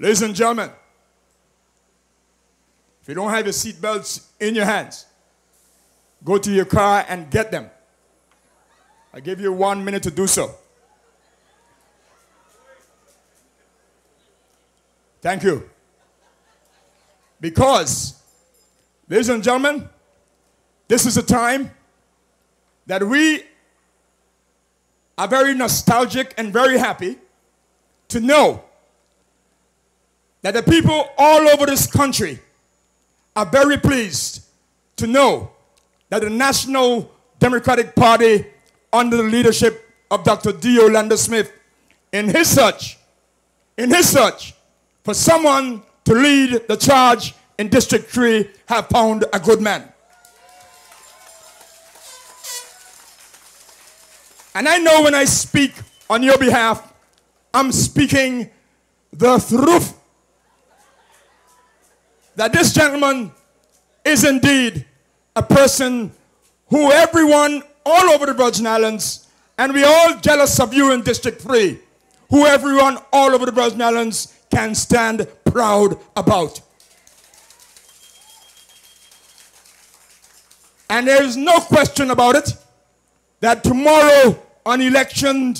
Ladies and gentlemen, if you don't have your seat belts in your hands, go to your car and get them. I give you 1 minute to do so. Thank you. Because, ladies and gentlemen, this is a time that we are very nostalgic and very happy to know that the people all over this country are very pleased to know that the National Democratic Party, under the leadership of Dr. D. Orlando Smith, in his search for someone to lead the charge in District 3, have found a good man. And I know when I speak on your behalf, I'm speaking the truth. That this gentleman is indeed a person who everyone all over the Virgin Islands, and we all jealous of you in District 3, who everyone all over the Virgin Islands can stand proud about. And there is no question about it that tomorrow on election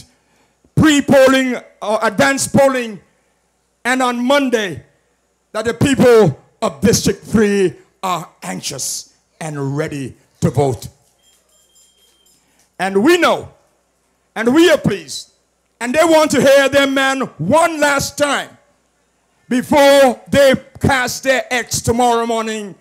pre-polling or advanced polling, and on Monday, that the people of District 3 are anxious and ready to vote. And we know, and we are pleased, and they want to hear their man one last time before they cast their X tomorrow morning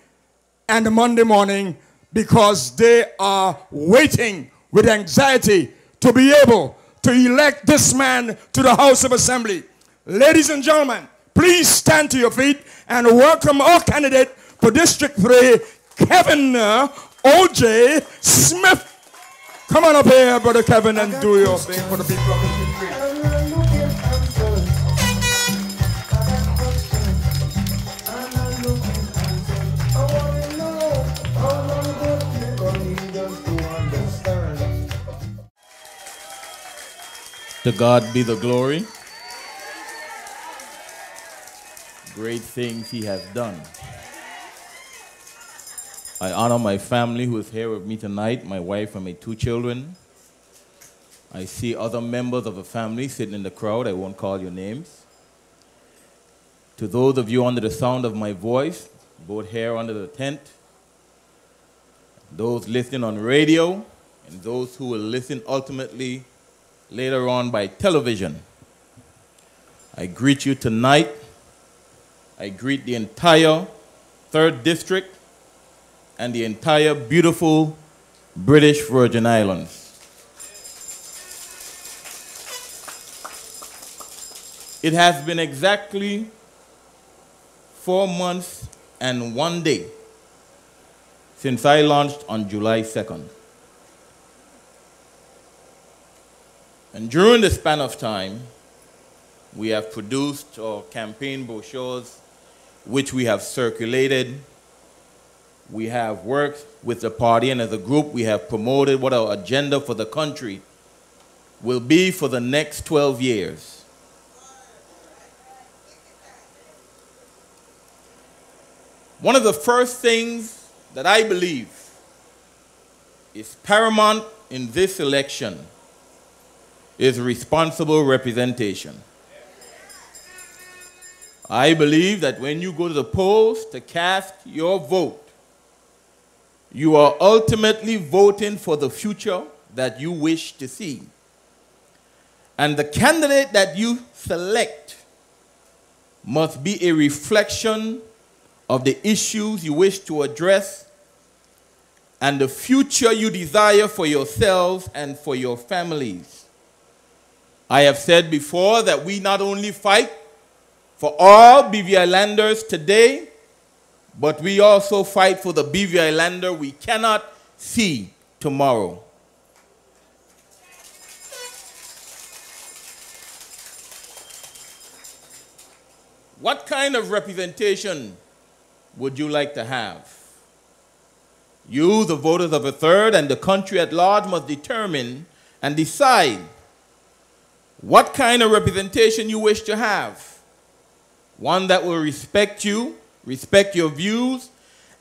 and Monday morning, because they are waiting with anxiety to be able to elect this man to the House of Assembly. Ladies and gentlemen, please stand to your feet and welcome our candidate for District 3, Kevin O.J. Smith. Come on up here, Brother Kevin, and do your thing for the people of District 3. To God be the glory. Great things he has done. I honor my family who is here with me tonight, my wife and my 2 children. I see other members of the family sitting in the crowd. I won't call your names. To those of you under the sound of my voice, both here under the tent, those listening on radio, and those who will listen ultimately later on by television, I greet you tonight. I greet the entire 3rd District and the entire beautiful British Virgin Islands. It has been exactly 4 months and 1 day since I launched on July 2nd. And during the span of time, we have produced our campaign brochures, which we have circulated. We have worked with the party, and as a group, we have promoted what our agenda for the country will be for the next 12 years. One of the first things that I believe is paramount in this election is responsible representation. I believe that when you go to the polls to cast your vote, you are ultimately voting for the future that you wish to see. And the candidate that you select must be a reflection of the issues you wish to address and the future you desire for yourselves and for your families. I have said before that we not only fight for all BVI Islanders today, but we also fight for the BVI Islander we cannot see tomorrow. What kind of representation would you like to have? You, the voters of the 3rd, and the country at large must determine and decide what kind of representation you wish to have. one that will respect you, respect your views,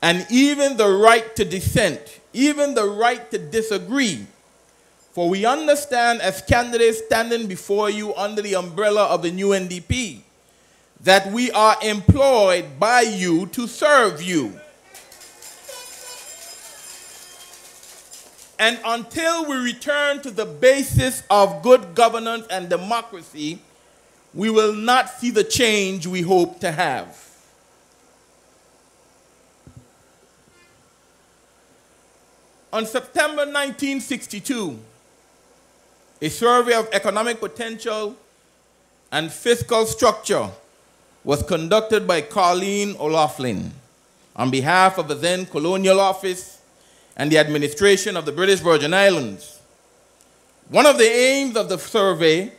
and even the right to dissent, even the right to disagree. For we understand as candidates standing before you under the umbrella of the new NDP that we are employed by you to serve you. And until we return to the basis of good governance and democracy, we will not see the change we hope to have. On September 1962, a survey of economic potential and fiscal structure was conducted by Colleen O'Loughlin on behalf of the then Colonial Office and the administration of the British Virgin Islands. One of the aims of the survey,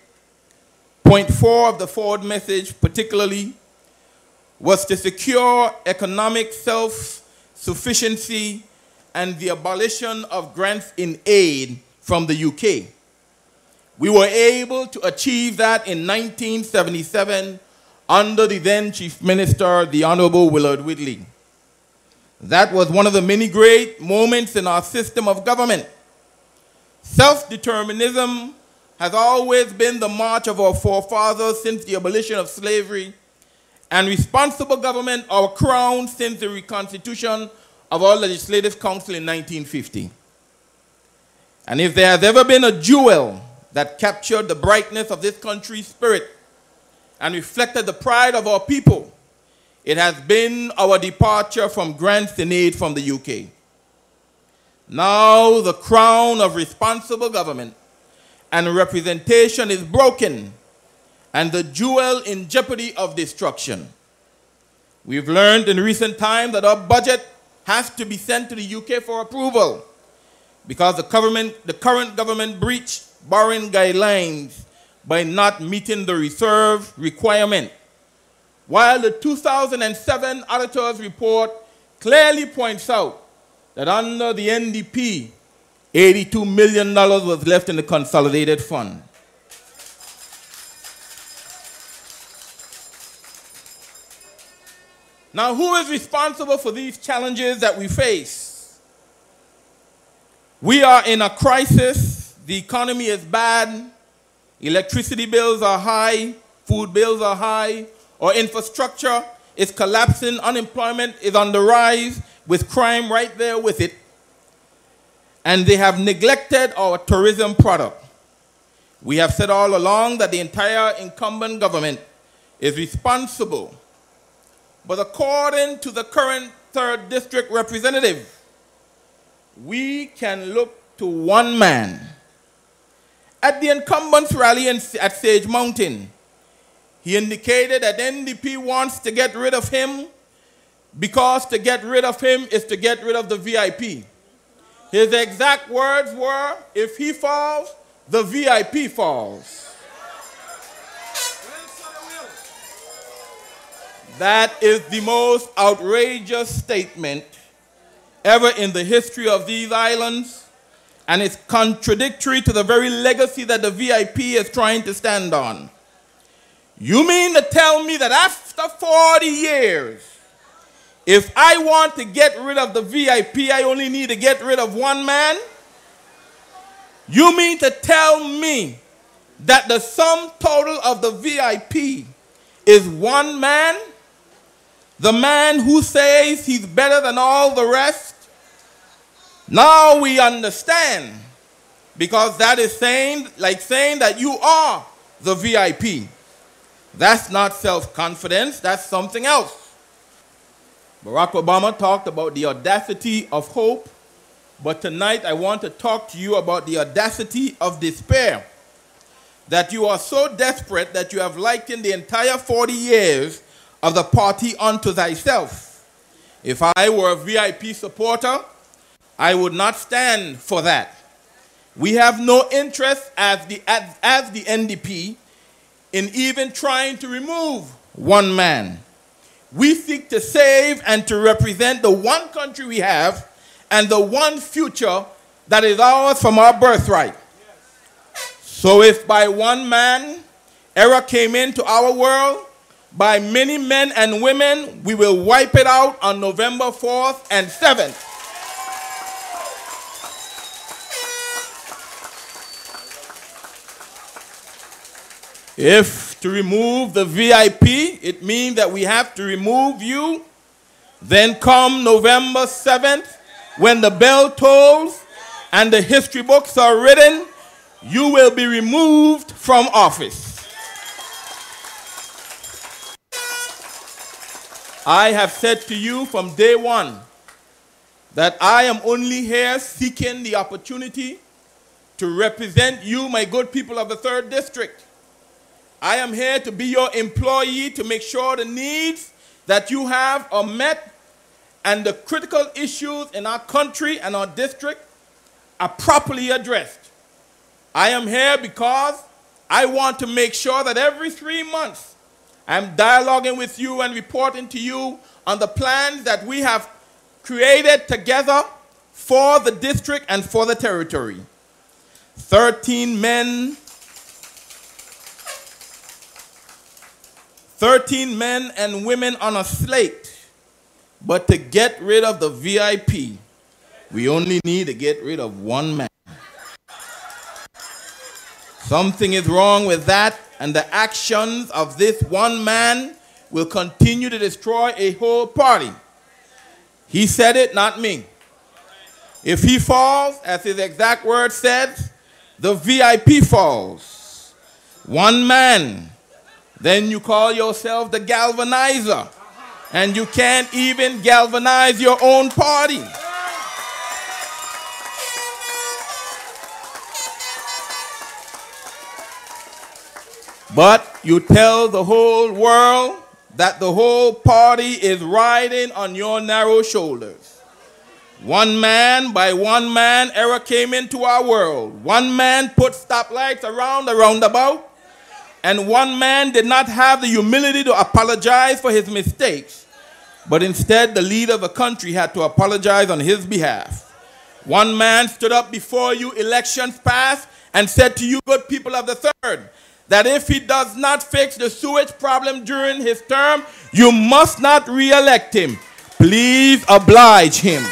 point 4 of the forward message particularly, was to secure economic self-sufficiency and the abolition of grants in aid from the UK. We were able to achieve that in 1977 under the then Chief Minister, the Honorable Willard Whitley. That was one of the many great moments in our system of government. Self-determinism has always been the march of our forefathers since the abolition of slavery, and responsible government our crown since the reconstitution of our Legislative Council in 1950. And if there has ever been a jewel that captured the brightness of this country's spirit and reflected the pride of our people, it has been our departure from grants and aid from the UK. Now the crown of responsible government and representation is broken and the jewel in jeopardy of destruction. We've learned in recent times that our budget has to be sent to the UK for approval because the current government breached borrowing guidelines by not meeting the reserve requirement, while the 2007 auditor's report clearly points out that under the NDP, $82 million was left in the consolidated fund. Now, who is responsible for these challenges that we face? We are in a crisis. The economy is bad. Electricity bills are high. Food bills are high. Our infrastructure is collapsing. Unemployment is on the rise, with crime right there with it. And they have neglected our tourism product. We have said all along that the entire incumbent government is responsible. But according to the current 3rd District representative, we can look to one man. At the incumbents rally at Sage Mountain, he indicated that NDP wants to get rid of him because to get rid of him is to get rid of the VIP. His exact words were, if he falls, the VIP falls. That is the most outrageous statement ever in the history of these islands, and it's contradictory to the very legacy that the VIP is trying to stand on. You mean to tell me that after 40 years, if I want to get rid of the VIP, I only need to get rid of one man? You mean to tell me that the sum total of the VIP is one man? The man who says he's better than all the rest? Now we understand, because that is like saying that you are the VIP. That's not self-confidence, that's something else. Barack Obama talked about the audacity of hope, but tonight I want to talk to you about the audacity of despair. That you are so desperate that you have likened the entire 40 years of the party unto thyself. If I were a VIP supporter, I would not stand for that. We have no interest as the NDP in even trying to remove one man. We seek to save and to represent the one country we have and the one future that is ours from our birthright. So if by one man error came into our world, by many men and women, we will wipe it out on November 4th and 7th. If to remove the VIP, it means that we have to remove you, then come November 7th, when the bell tolls and the history books are written, you will be removed from office. I have said to you from day one that I am only here seeking the opportunity to represent you, my good people of the 3rd District. I am here to be your employee to make sure the needs that you have are met and the critical issues in our country and our district are properly addressed. I am here because I want to make sure that every 3 months I'm dialoguing with you and reporting to you on the plans that we have created together for the district and for the territory. 13 men and women on a slate, but to get rid of the VIP, we only need to get rid of one man. Something is wrong with that, and the actions of this one man will continue to destroy a whole party. He said it, not me. If he falls, as his exact word says, the VIP falls. One man. Then you call yourself the galvanizer, and you can't even galvanize your own party. But you tell the whole world that the whole party is riding on your narrow shoulders. One man by one man, error came into our world. One man put stoplights around the roundabout, and one man did not have the humility to apologize for his mistakes, but instead the leader of the country had to apologize on his behalf. One man stood up before you, elections passed, and said to you, good people of the 3rd, that if he does not fix the sewage problem during his term, you must not re-elect him. Please oblige him.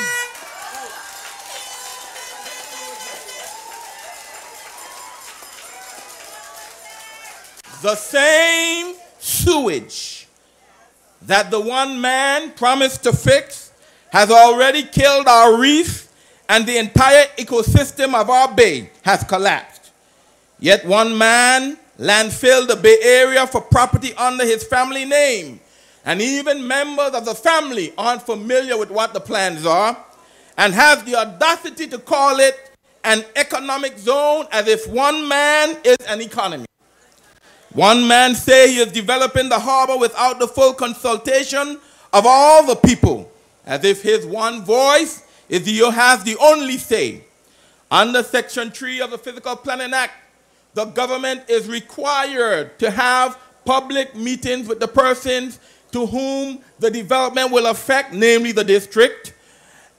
The same sewage that the one man promised to fix has already killed our reef, and the entire ecosystem of our bay has collapsed. Yet one man landfilled the Bay Area for property under his family name, and even members of the family aren't familiar with what the plans are, and has the audacity to call it an economic zone as if one man is an economy. One man say he is developing the harbor without the full consultation of all the people, as if his one voice has the only say. Under Section 3 of the Physical Planning Act, the government is required to have public meetings with the persons to whom the development will affect, namely the district.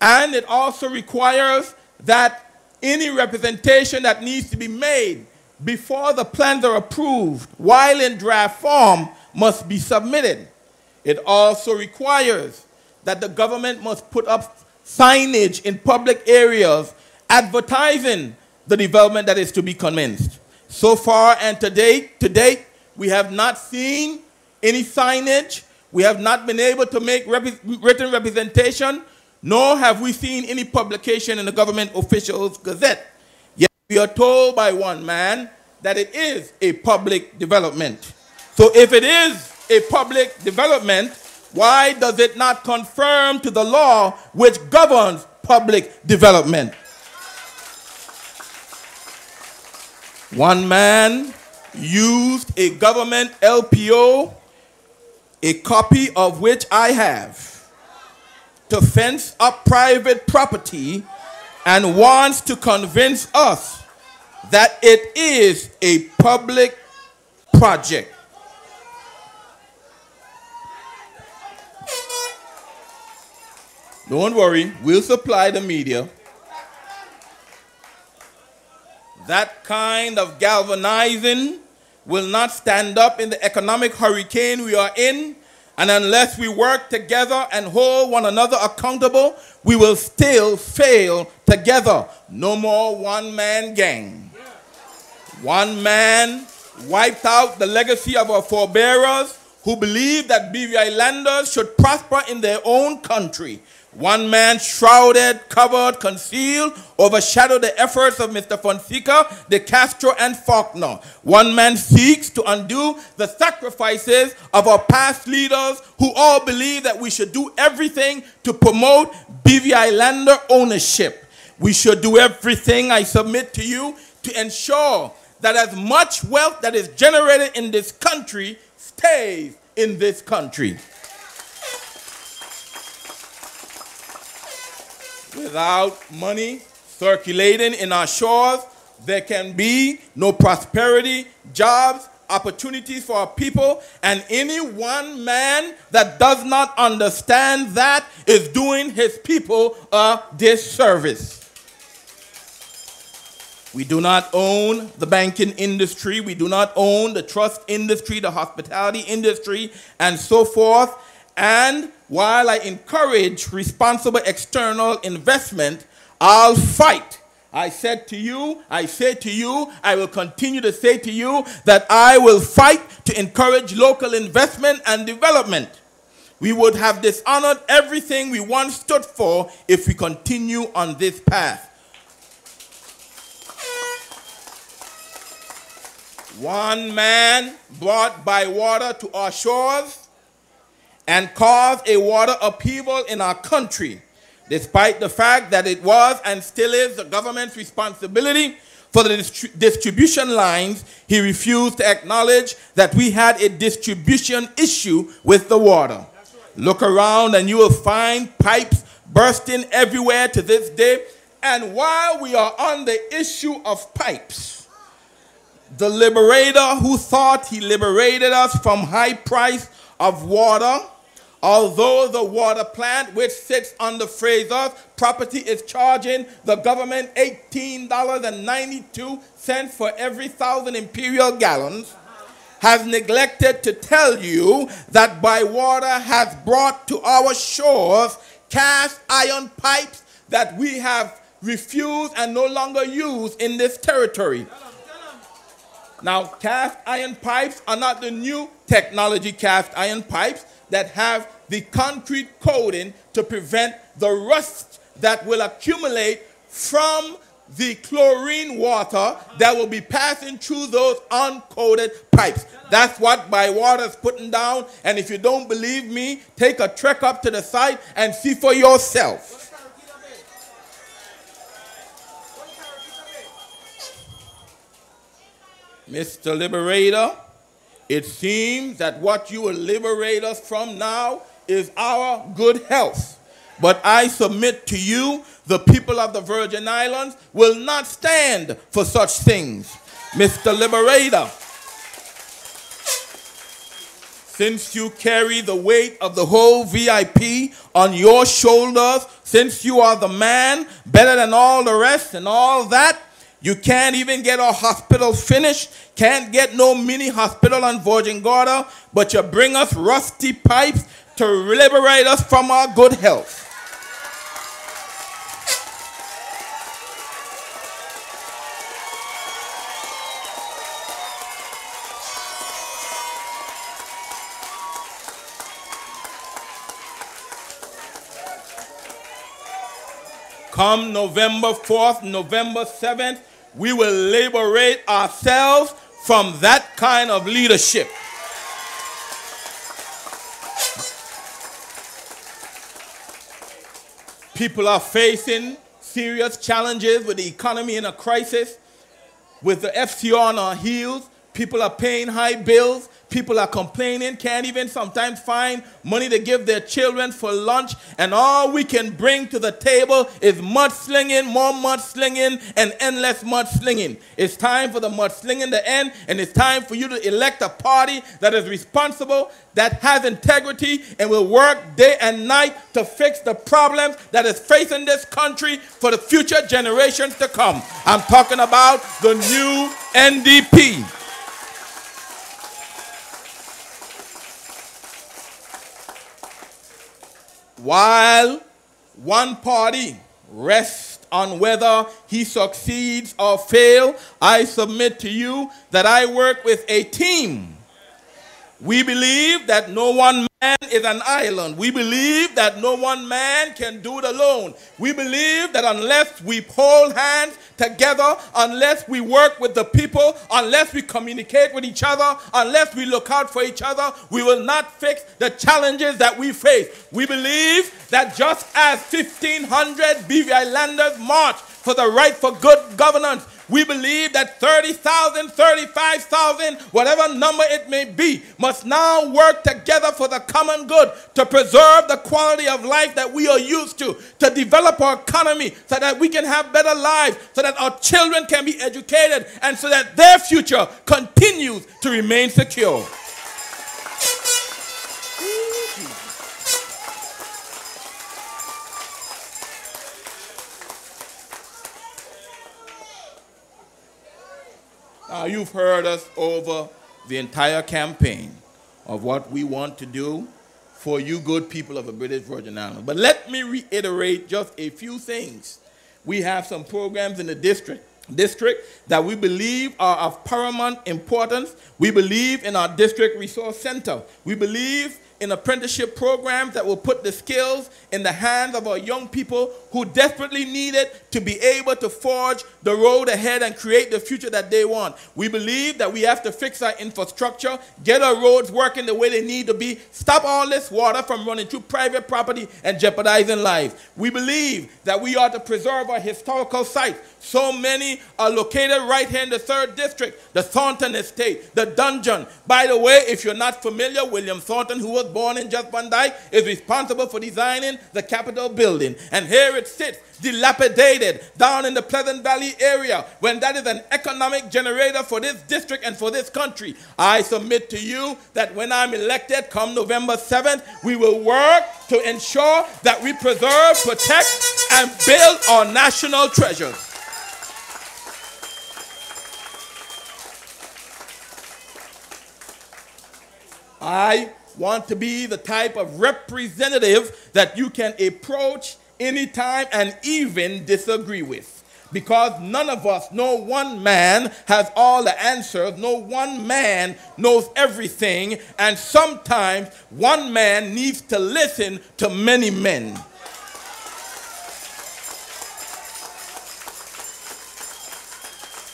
And it also requires that any representation that needs to be made before the plans are approved, while in draft form, must be submitted. It also requires that the government must put up signage in public areas advertising the development that is to be commenced. So far and to date, we have not seen any signage. We have not been able to make written representation, nor have we seen any publication in the government officials' gazette. Yet we are told by one man that it is a public development. So if it is a public development, why does it not conform to the law which governs public development? One man used a government LPO, a copy of which I have, to fence up private property and wants to convince us that it is a public project. Don't worry, we'll supply the media. That kind of galvanizing will not stand up in the economic hurricane we are in, and unless we work together and hold one another accountable, we will still fail together. No more one-man gang. One man wiped out the legacy of our forebearers who believed that BVI landers should prosper in their own country. One man shrouded, covered, concealed, overshadowed the efforts of Mr. Fonseca, De Castro, and Faulkner. One man seeks to undo the sacrifices of our past leaders who all believe that we should do everything to promote BVI lander ownership. We should do everything, I submit to you, to ensure that as much wealth that is generated in this country stays in this country. Without money circulating in our shores, there can be no prosperity, jobs, opportunities for our people, and any one man that does not understand that is doing his people a disservice. We do not own the banking industry, we do not own the trust industry, the hospitality industry, and so forth. And while I encourage responsible external investment, I'll fight. I say to you, I will continue to say to you that I will fight to encourage local investment and development. We would have dishonored everything we once stood for if we continue on this path. One man brought by water to our shores and caused a water upheaval in our country, despite the fact that it was and still is the government's responsibility for the distribution lines. He refused to acknowledge that we had a distribution issue with the water. Right. Look around and you will find pipes bursting everywhere to this day. And while we are on the issue of pipes, the liberator who thought he liberated us from high price of water, although the water plant, which sits on the Fraser's property, is charging the government $18.92 for every 1,000 imperial gallons, has neglected to tell you that Bywater has brought to our shores cast iron pipes that we have refused and no longer use in this territory. Now, cast iron pipes are not the new technology cast iron pipes that have the concrete coating to prevent the rust that will accumulate from the chlorine water that will be passing through those uncoated pipes. That's what Bywater is putting down, and if you don't believe me, take a trek up to the site and see for yourself. Mr. Liberator, it seems that what you will liberate us from now is our good health. But I submit to you, the people of the Virgin Islands will not stand for such things. Mr. Liberator, since you carry the weight of the whole VIP on your shoulders, since you are the man better than all the rest and all that, you can't even get a hospital finished, can't get no mini hospital on Virgin Gorda, but you bring us rusty pipes to liberate us from our good health. Come November 4th, November 7th, we will liberate ourselves from that kind of leadership. People are facing serious challenges with the economy in a crisis. With the FCR on our heels, people are paying high bills. People are complaining, can't even sometimes find money to give their children for lunch. And all we can bring to the table is mudslinging, more mudslinging, and endless mudslinging. It's time for the mudslinging to end, and it's time for you to elect a party that is responsible, that has integrity, and will work day and night to fix the problems that is facing this country for the future generations to come. I'm talking about the new NDP. While one party rests on whether he succeeds or fails, I submit to you that I work with a team. We believe that no one man is an island. We believe that no one man can do it alone. We believe that unless we hold hands together, unless we work with the people, unless we communicate with each other, unless we look out for each other, we will not fix the challenges that we face. We believe that just as 1,500 BVI landers marched for the right for good governance, we believe that 30,000, 35,000, whatever number it may be, must now work together for the common good, to preserve the quality of life that we are used to develop our economy so that we can have better lives, so that our children can be educated, and so that their future continues to remain secure. Now, you've heard us over the entire campaign of what we want to do for you good people of the British Virgin Islands. But let me reiterate just a few things. We have some programs in the district that we believe are of paramount importance. We believe in our district resource center. We believe in apprenticeship programs that will put the skills in the hands of our young people who desperately need it to be able to forge the road ahead and create the future that they want. We believe that we have to fix our infrastructure, get our roads working the way they need to be, stop all this water from running through private property and jeopardizing lives. We believe that we ought to preserve our historical sites. So many are located right here in the 3rd District, the Thornton Estate, the Dungeon. By the way, if you're not familiar, William Thornton, who was born in Just Van Dyke, is responsible for designing the Capitol building. And here it sits, dilapidated, down in the Pleasant Valley area, when that is an economic generator for this district and for this country. I submit to you that when I'm elected, come November 7th, we will work to ensure that we preserve, protect, and build our national treasures. I want to be the type of representative that you can approach anytime and even disagree with. Because none of us, no one man has all the answers, no one man knows everything, and sometimes one man needs to listen to many men.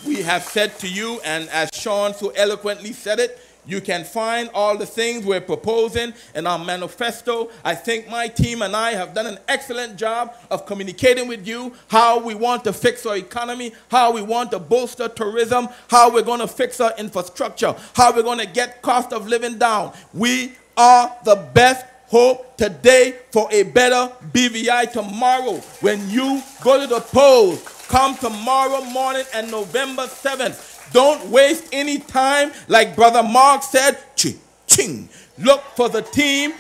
We have said to you, and as Sean so eloquently said it, you can find all the things we're proposing in our manifesto. I think my team and I have done an excellent job of communicating with you how we want to fix our economy, how we want to bolster tourism, how we're going to fix our infrastructure, how we're going to get cost of living down. We are the best hope today for a better BVI tomorrow. When you go to the polls, come tomorrow morning and November 7th. Don't waste any time. Like Brother Mark said, ching. Look for the team,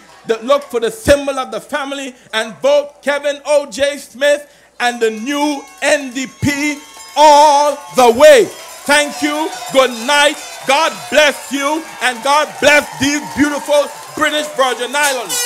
look for the symbol of the family, and vote Kevin O.J. Smith and the new NDP all the way. Thank you. Good night. God bless you, and God bless these beautiful British Virgin Islands.